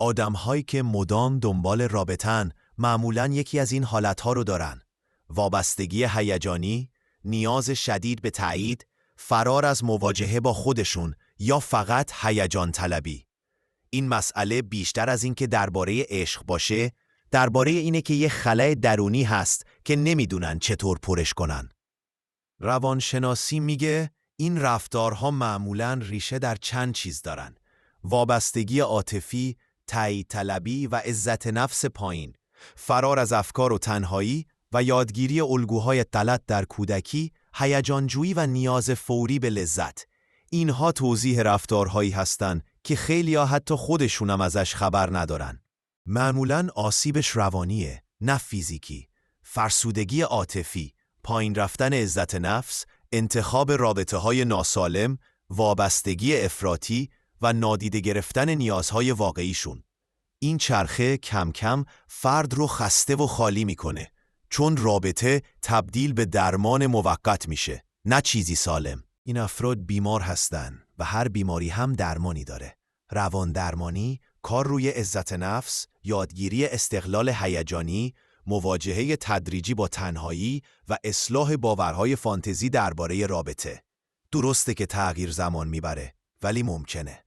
آدم‌هایی که مدام دنبال رابطن معمولاً یکی از این حالت‌ها رو دارن. وابستگی هیجانی، نیاز شدید به تایید، فرار از مواجهه با خودشون یا فقط هیجان طلبی. این مسئله بیشتر از این که درباره عشق باشه، درباره اینه که یه خلأ درونی هست که نمیدونن چطور پرش کنن. روانشناسی میگه این رفتارها معمولاً ریشه در چند چیز دارن: وابستگی عاطفی، تایید طلبی و عزت نفس پایین، فرار از افکار و تنهایی و یادگیری الگوهای غلط در کودکی، هیجانجویی و نیاز فوری به لذت. اینها توضیح رفتارهایی هستند که خیلی‌ها حتی خودشونم ازش خبر ندارن. معمولاً آسیبش روانیه، نه فیزیکی. فرسودگی عاطفی، پایین رفتن عزت نفس، انتخاب رابطه‌های ناسالم، وابستگی افراطی و نادیده گرفتن نیازهای واقعیشون. این چرخه کم کم فرد رو خسته و خالی میکنه، چون رابطه تبدیل به درمان موقت میشه، نه چیزی سالم. این افراد بیمار هستن و هر بیماری هم درمانی داره. روان درمانی کار روی عزت نفس، یادگیری استقلال هیجانی، مواجهه تدریجی با تنهایی و اصلاح باورهای فانتزی درباره رابطه. درسته که تغییر زمان میبره، ولی ممکنه.